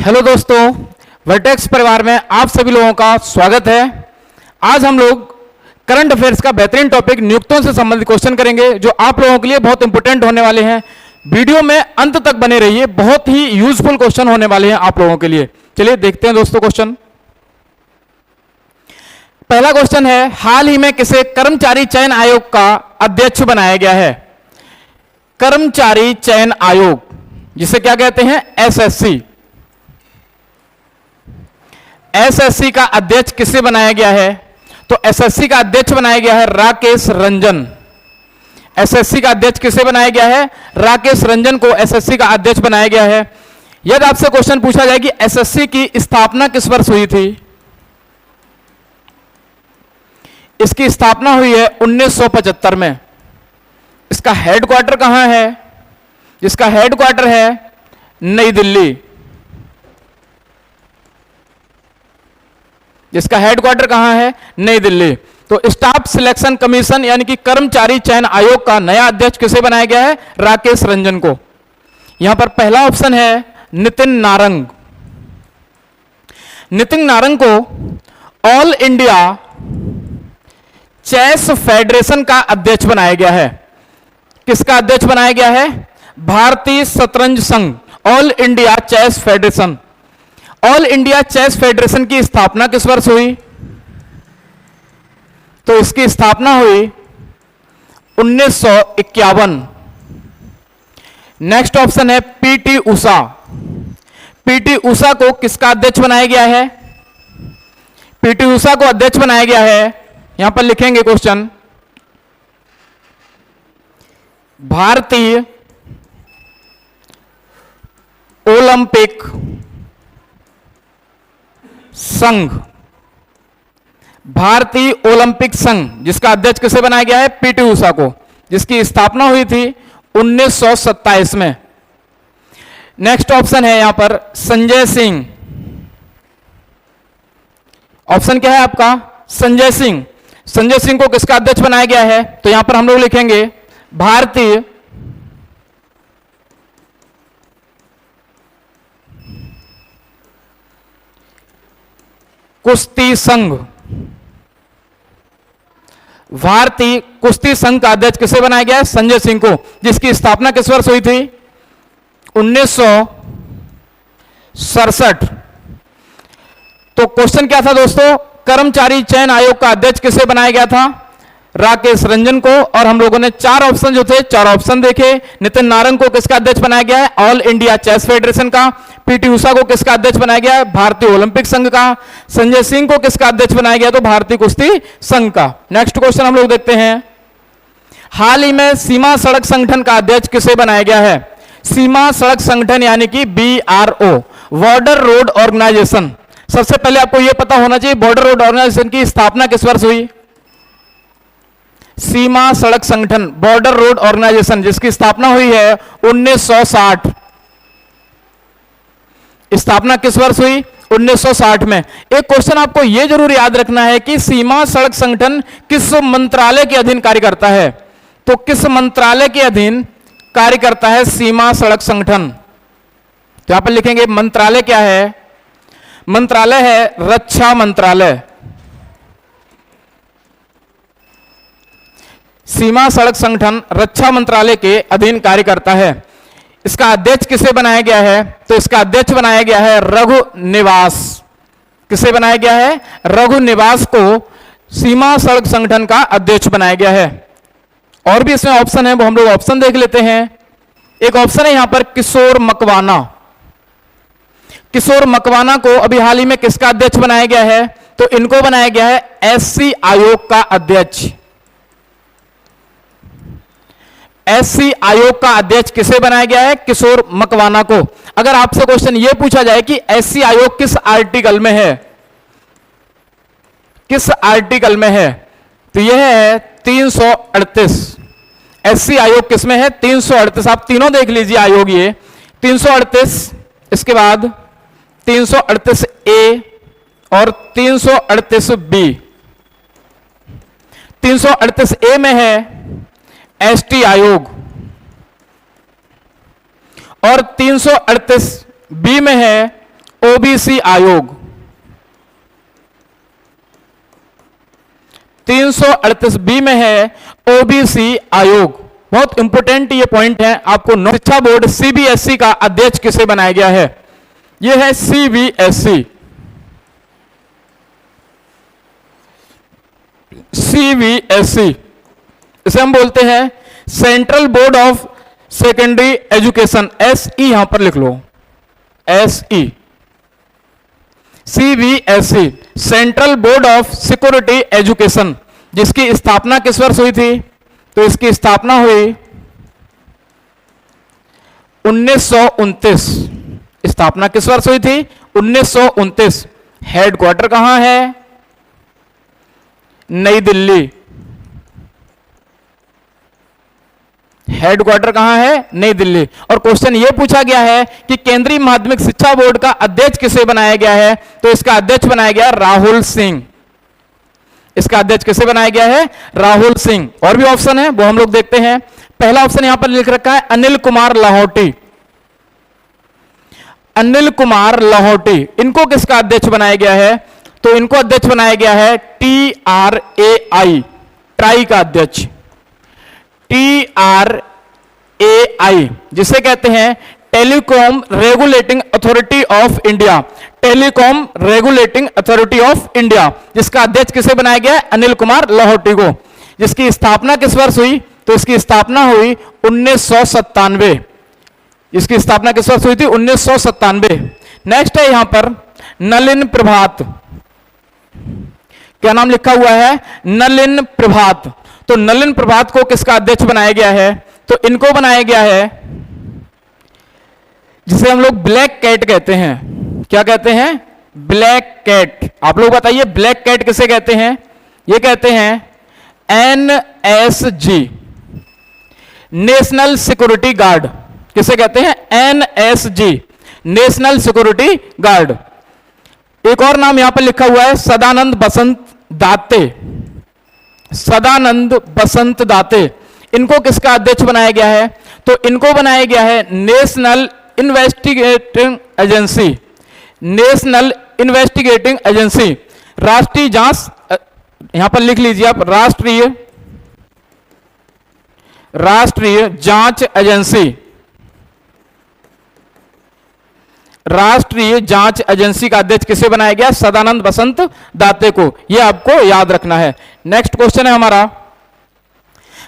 Hello दोस्तों, vertex परिवार में आप सभी लोगों का स्वागत है। आज हम लोग करंट अफेयर्स का बेहतरीन टॉपिक नियुक्तों से संबंधित क्वेश्चन करेंगे जो आप लोगों के लिए बहुत इंपॉर्टेंट होने वाले हैं। वीडियो में अंत तक बने रहिए, बहुत ही यूजफुल क्वेश्चन होने वाले हैं आप लोगों के लिए। चलिए देखते हैं दोस्तों क्वेश्चन। पहला क्वेश्चन है, हाल ही में किसे कर्मचारी चयन आयोग का अध्यक्ष बनाया गया है? कर्मचारी चयन आयोग, जिसे क्या कहते हैं? एसएससी। एसएससी का अध्यक्ष किसे बनाया गया है? तो एसएससी का अध्यक्ष बनाया गया है राकेश रंजन। एसएससी का अध्यक्ष किसे बनाया गया है? राकेश रंजन को एसएससी का अध्यक्ष बनाया गया है। यदि आपसे क्वेश्चन पूछा जाए कि एसएससी की स्थापना किस वर्ष हुई थी? इसकी स्थापना हुई है 1975 में। इसका हेडक्वार्टर कहां है? इसका हेडक्वार्टर है नई दिल्ली। इसका हेडक्वार्टर कहां है? नई दिल्ली। तो स्टाफ सिलेक्शन कमीशन यानी कि कर्मचारी चयन आयोग का नया अध्यक्ष किसे बनाया गया है? राकेश रंजन को। यहां पर पहला ऑप्शन है नितिन नारंग। नितिन नारंग को ऑल इंडिया चेस फेडरेशन का अध्यक्ष बनाया गया है। किसका अध्यक्ष बनाया गया है? भारतीय शतरंज संघ, all India chess federation. All India chess federation की स्थापना किस वर्ष हुई? तो इसकी स्थापना हुई 1951। नेक्स्ट ऑप्शन है पीटी उषा। पीटी उषा को किसका अध्यक्ष बनाया गया है? पीटी उषा को अध्यक्ष बनाया गया है, यहां पर लिखेंगे क्वेश्चन, भारतीय ओलंपिक संघ। भारतीय ओलंपिक संघ, जिसका अध्यक्ष किसे बनाया गया है? पीटी उषा को, जिसकी स्थापना हुई थी 1927 में। नेक्स्ट ऑप्शन है यहां पर संजय सिंह। ऑप्शन क्या है आपका? संजय सिंह। संजय सिंह को किसका अध्यक्ष बनाया गया है? तो यहां पर हम लोग लिखेंगे भारतीय कुश्ती संघ। भारतीय कुश्ती संघ का अध्यक्ष किसे बनाया गया है? संजय सिंह को, जिसकी स्थापना किस वर्ष हुई थी? 1967। तो क्वेश्चन क्या था दोस्तों? कर्मचारी चयन आयोग का अध्यक्ष किसे बनाया गया था? राकेश रंजन को। और हम लोगों ने चार ऑप्शन जो थे, चार ऑप्शन देखे। नितिन नारंग को किसका अध्यक्ष बनाया गया है? ऑल इंडिया चेस फेडरेशन का। पीटी उषा को किसका अध्यक्ष बनाया गया है? भारतीय ओलंपिक संघ का। संजय सिंह को किसका अध्यक्ष बनाया गया? तो भारतीय कुश्ती संघ का। नेक्स्ट क्वेश्चन हम लोग देखते हैं, हाल ही में सीमा सड़क संगठन का अध्यक्ष किसे बनाया गया है? सीमा सड़क संगठन यानी कि BRO, बॉर्डर रोड ऑर्गेनाइजेशन। सबसे पहले आपको यह पता होना चाहिए बॉर्डर रोड ऑर्गेनाइजेशन की स्थापना किस वर्ष हुई? सीमा सड़क संगठन, बॉर्डर रोड ऑर्गेनाइजेशन, जिसकी स्थापना हुई है 1960। स्थापना किस वर्ष हुई? 1960 में। एक क्वेश्चन आपको यह जरूर याद रखना है कि सीमा सड़क संगठन किस मंत्रालय के अधीन कार्य करता है? तो किस मंत्रालय के अधीन कार्य करता है सीमा सड़क संगठन? तो यहां पर लिखेंगे मंत्रालय क्या है? मंत्रालय है रक्षा मंत्रालय। सीमा सड़क संगठन रक्षा मंत्रालय के अधीन कार्य करता है। इसका अध्यक्ष किसे बनाया गया है? तो इसका अध्यक्ष बनाया गया है रघु निवास। किसे बनाया गया है? रघु निवास को सीमा सड़क संगठन का अध्यक्ष बनाया गया है। और भी इसमें ऑप्शन है, वो हम लोग ऑप्शन देख लेते हैं। एक ऑप्शन है यहां पर किशोर मकवाना। किशोर मकवाना को अभी हाल ही में किसका अध्यक्ष बनाया गया है? तो इनको बनाया गया है एससी आयोग का अध्यक्ष। एससी आयोग का अध्यक्ष किसे बनाया गया है? किशोर मकवाना को। अगर आपसे क्वेश्चन यह पूछा जाए कि एससी आयोग किस आर्टिकल में है, किस आर्टिकल में है, तो यह है 338। एससी आयोग किस में है? 338। आप तीनों देख लीजिए आयोग, ये 338, इसके बाद 338A और 338B। 338A में है एसटी आयोग और 338 बी में है ओबीसी आयोग, 338 बी में है ओबीसी आयोग। बहुत इंपोर्टेंट ये पॉइंट है आपको। शिक्षा बोर्ड सीबीएसई का अध्यक्ष किसे बनाया गया है? ये है सीबीएसई। सीबीएसई इसे हम बोलते हैं central board of secondary education, SE यहां पर लिख लो, SE. CBSE central board of security education, जिसकी स्थापना किस वर्ष हुई थी? तो इसकी स्थापना हुई 1929। स्थापना किस वर्ष हुई थी? 1929। हेडक्वार्टर कहां है? नई दिल्ली। हेडक्वार्टर कहां है? नई दिल्ली। और क्वेश्चन यह पूछा गया है कि केंद्रीय माध्यमिक शिक्षा बोर्ड का अध्यक्ष किसे बनाया गया है? तो इसका अध्यक्ष बनाया गया राहुल सिंह। इसका अध्यक्ष किसे बनाया गया है? राहुल सिंह। और भी ऑप्शन है, वो हम लोग देखते हैं। पहला ऑप्शन यहां पर लिख रखा है अनिल कुमार लाहौटी। अनिल कुमार लाहौटी, इनको किसका अध्यक्ष बनाया गया है? तो इनको अध्यक्ष बनाया गया है TRAI, ट्राई का अध्यक्ष। TRAI जिसे कहते हैं telecom regulating authority of India. Telecom regulating authority of India, जिसका अध्यक्ष किसे बनाया गया? अनिल कुमार लाहौटी को। जिसकी स्थापना किस वर्ष हुई? तो इसकी स्थापना हुई 1997। इसकी स्थापना किस वर्ष हुई थी? 1997। नेक्स्ट है यहां पर नलिन प्रभात। क्या नाम लिखा हुआ है? नलिन प्रभात। तो नलिन प्रभात को किसका अध्यक्ष बनाया गया है? तो इनको बनाया गया है जिसे हम लोग ब्लैक कैट कहते हैं। क्या कहते हैं? Black cat. आप लोग बताइए ब्लैक कैट किसे कहते हैं? ये कहते हैं NSG, नेशनल सिक्योरिटी गार्ड। किसे कहते हैं? NSG, national security guard. एक और नाम यहां पर लिखा हुआ है सदानंद बसंत दाते। सदानंद बसंत दाते, इनको किसका अध्यक्ष बनाया गया है? तो इनको बनाया गया है national investigating agency. National investigating agency, राष्ट्रीय जांच, यहां पर लिख लीजिए आप, राष्ट्रीय जांच एजेंसी। राष्ट्रीय जांच एजेंसी का अध्यक्ष किसे बनाया गया? सदानंद बसंत दाते को। यह आपको याद रखना है। नेक्स्ट क्वेश्चन है हमारा,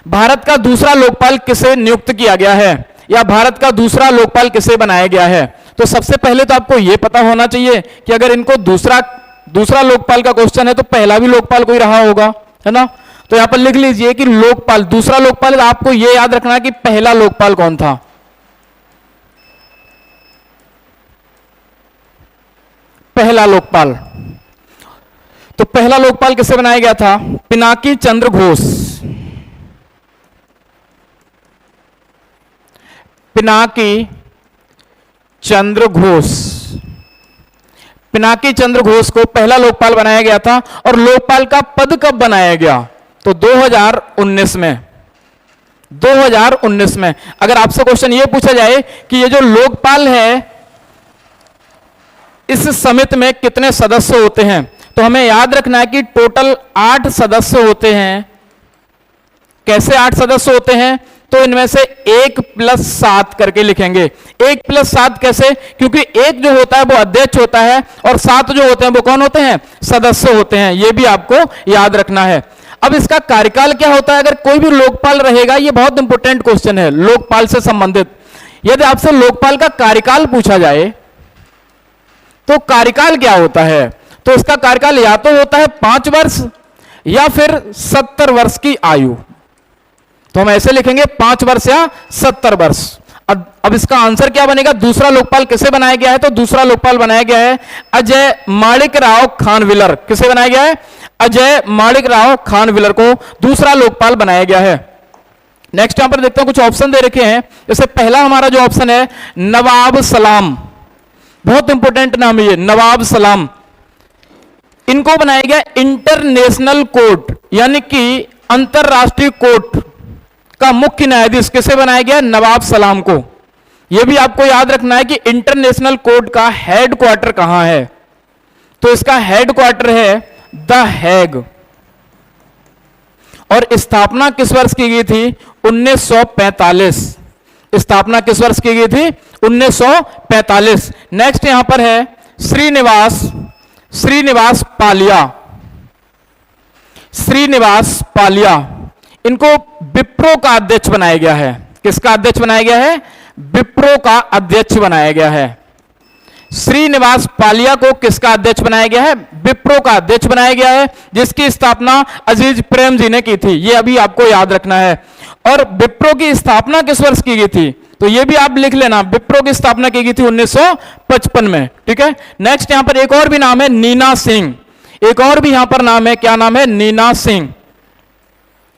भारत का दूसरा लोकपाल किसे नियुक्त किया गया है? या भारत का दूसरा लोकपाल किसे बनाया गया है? तो सबसे पहले तो आपको यह पता होना चाहिए कि अगर इनको दूसरा लोकपाल का क्वेश्चन है तो पहला भी लोकपाल कोई रहा होगा, है ना? तो यहां पर लिख लीजिए कि लोकपाल, दूसरा लोकपाल, आपको यह याद रखना है कि पहला लोकपाल कौन था। पहला लोकपाल, तो पहला लोकपाल किसे बनाया गया था? पिनाकी चंद्र घोष। पिनाकी चंद्र घोष, पिनाकी चंद्र घोष को पहला लोकपाल बनाया गया था। और लोकपाल का पद कब बनाया गया? तो 2019 में। 2019 में। अगर आपसे क्वेश्चन यह पूछा जाए कि ये जो लोकपाल है इस समिति में कितने सदस्य होते हैं, तो हमें याद रखना है कि टोटल 8 सदस्य होते हैं। कैसे 8 सदस्य होते हैं? तो इनमें से 1+7 करके लिखेंगे। 1+7 कैसे? क्योंकि 1 जो होता है वो अध्यक्ष होता है और 7 जो होते हैं वो कौन होते हैं? सदस्य होते हैं। यह भी आपको याद रखना है। अब इसका कार्यकाल क्या होता है? अगर कोई भी लोकपाल रहेगा, यह बहुत इंपॉर्टेंट क्वेश्चन है लोकपाल से संबंधित। यदि आपसे लोकपाल का कार्यकाल पूछा जाए तो कार्यकाल क्या होता है? तो इसका कार्यकाल या तो होता है 5 वर्ष या फिर 70 वर्ष की आयु। तो हम ऐसे लिखेंगे 5 वर्ष या 70 वर्ष। अब इसका आंसर क्या बनेगा? दूसरा लोकपाल किसे बनाया गया है? तो दूसरा लोकपाल बनाया गया है अजय माणिकराव खानविलर। किसे बनाया गया है? अजय माणिकराव खानविलर को दूसरा लोकपाल बनाया गया है। नेक्स्ट यहां पर देखते हैं, कुछ ऑप्शन दे रखे हैं। जैसे पहला हमारा जो ऑप्शन है नवाब सलाम, बहुत इंपॉर्टेंट नाम है ये, नवाब सलाम। इनको बनाया गया इंटरनेशनल कोर्ट, यानी कि अंतरराष्ट्रीय कोर्ट का मुख्य न्यायाधीश। किसे बनाया गया? नवाब सलाम को। यह भी आपको याद रखना है कि इंटरनेशनल कोर्ट का हेडक्वार्टर कहां है, तो इसका हेडक्वार्टर है द हैग। और स्थापना किस वर्ष की गई थी? 1945। स्थापना किस वर्ष की गई थी? 1945। नेक्स्ट यहां पर है श्रीनिवास पालिया। श्रीनिवास पालिया, इनको विप्रो का अध्यक्ष बनाया गया है। किसका अध्यक्ष बनाया गया है? विप्रो का अध्यक्ष बनाया गया है। श्रीनिवास पालिया को किसका अध्यक्ष बनाया गया है? विप्रो का अध्यक्ष बनाया गया है, जिसकी स्थापना अजीज प्रेम जी ने की थी। यह अभी आपको याद रखना है। और विप्रो की स्थापना किस वर्ष की गई थी? तो यह भी आप लिख लेना, विप्रो की स्थापना की गई थी 1955 में। ठीक है। नेक्स्ट यहां पर एक और भी नाम है नीना सिंह। एक और भी यहां पर नाम है, क्या नाम है? नीना सिंह।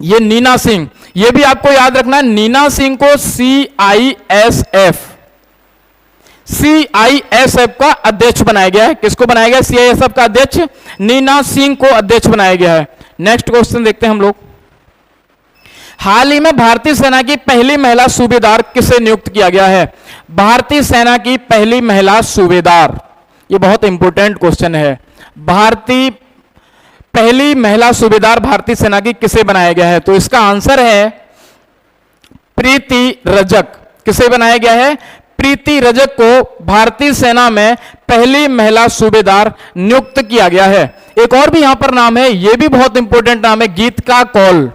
ये नीना सिंह, ये भी आपको याद रखना है। नीना सिंह को CISF का अध्यक्ष बनाया गया है। किसको बनाया गया? CISF का अध्यक्ष नीना सिंह को अध्यक्ष बनाया गया है। नेक्स्ट क्वेश्चन देखते हैं हम लोग। हाल ही में भारतीय सेना की पहली महिला सूबेदार किसे नियुक्त किया गया है? भारतीय सेना की पहली महिला सूबेदार, ये बहुत इंपॉर्टेंट क्वेश्चन है। पहली महिला सूबेदार भारतीय सेना की किसे बनाया गया है? तो इसका आंसर है प्रीति रजक। किसे बनाया गया है? प्रीति रजक को भारतीय सेना में पहली महिला सूबेदार नियुक्त किया गया है। एक और भी यहां पर नाम है, यह भी बहुत इंपॉर्टेंट नाम है, गीतिका कौल।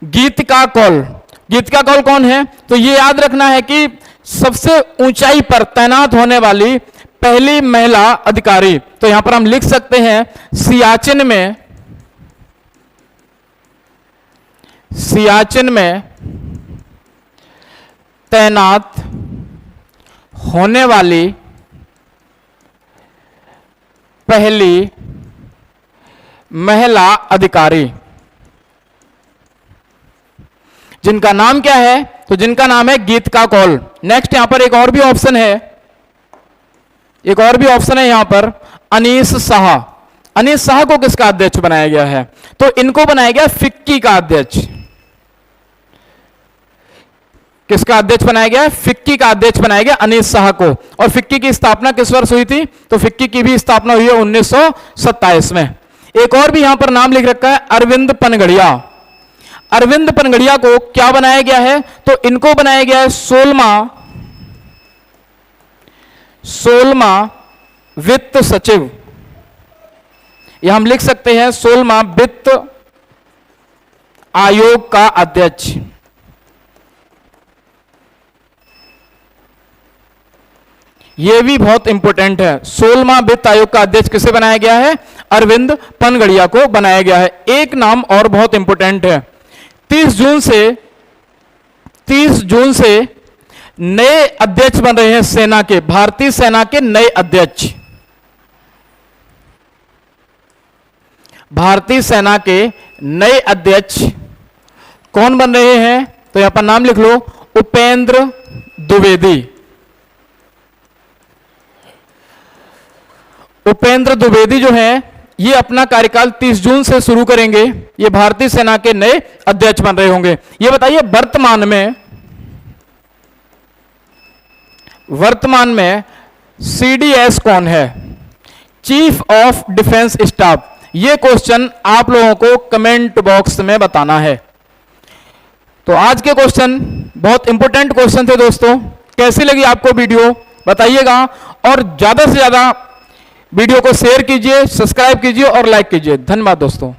गीतिका कौल, गीतिका कौल कौन है? तो यह याद रखना है कि सबसे ऊंचाई पर तैनात होने वाली पहली महिला अधिकारी। तो यहां पर हम लिख सकते हैं सियाचिन में तैनात होने वाली पहली महिला अधिकारी, जिनका नाम क्या है? तो जिनका नाम है गीतिका कौल। नेक्स्ट यहां पर एक और भी ऑप्शन है, एक और भी ऑप्शन है यहां पर अनीस शाह। अनीस शाह को किसका अध्यक्ष बनाया गया है? तो इनको बनाया गया फिक्की का अध्यक्ष। किसका अध्यक्ष बनाया गया? फिक्की का अध्यक्ष बनाया गया अनीस शाह को। और फिक्की की स्थापना किस वर्ष हुई थी? तो फिक्की की भी स्थापना हुई है 1927 में। एक और भी यहां पर नाम लिख रखा है अरविंद पनगड़िया। अरविंद पनगड़िया को क्या बनाया गया है? तो इनको बनाया गया है 16वां वित्त सचिव। यह हम लिख सकते हैं 16वां वित्त आयोग का अध्यक्ष। यह भी बहुत इंपॉर्टेंट है। 16वां वित्त आयोग का अध्यक्ष किसे बनाया गया है? अरविंद पनगड़िया को बनाया गया है। एक नाम और बहुत इंपॉर्टेंट है, 30 जून से नए अध्यक्ष बन रहे हैं सेना के, भारतीय सेना के नए अध्यक्ष। भारतीय सेना के नए अध्यक्ष कौन बन रहे हैं? तो यहां पर नाम लिख लो, उपेंद्र द्विवेदी। उपेंद्र द्विवेदी जो हैं, ये अपना कार्यकाल 30 जून से शुरू करेंगे। ये भारतीय सेना के नए अध्यक्ष बन रहे होंगे। ये बताइए वर्तमान में CDS कौन है? Chief of defence staff. ये क्वेश्चन आप लोगों को कमेंट बॉक्स में बताना है। तो आज के क्वेश्चन बहुत इंपॉर्टेंट क्वेश्चन थे दोस्तों। कैसी लगी आपको वीडियो बताइएगा, और ज्यादा से ज्यादा वीडियो को शेयर कीजिए, सब्सक्राइब कीजिए और लाइक कीजिए। धन्यवाद दोस्तों।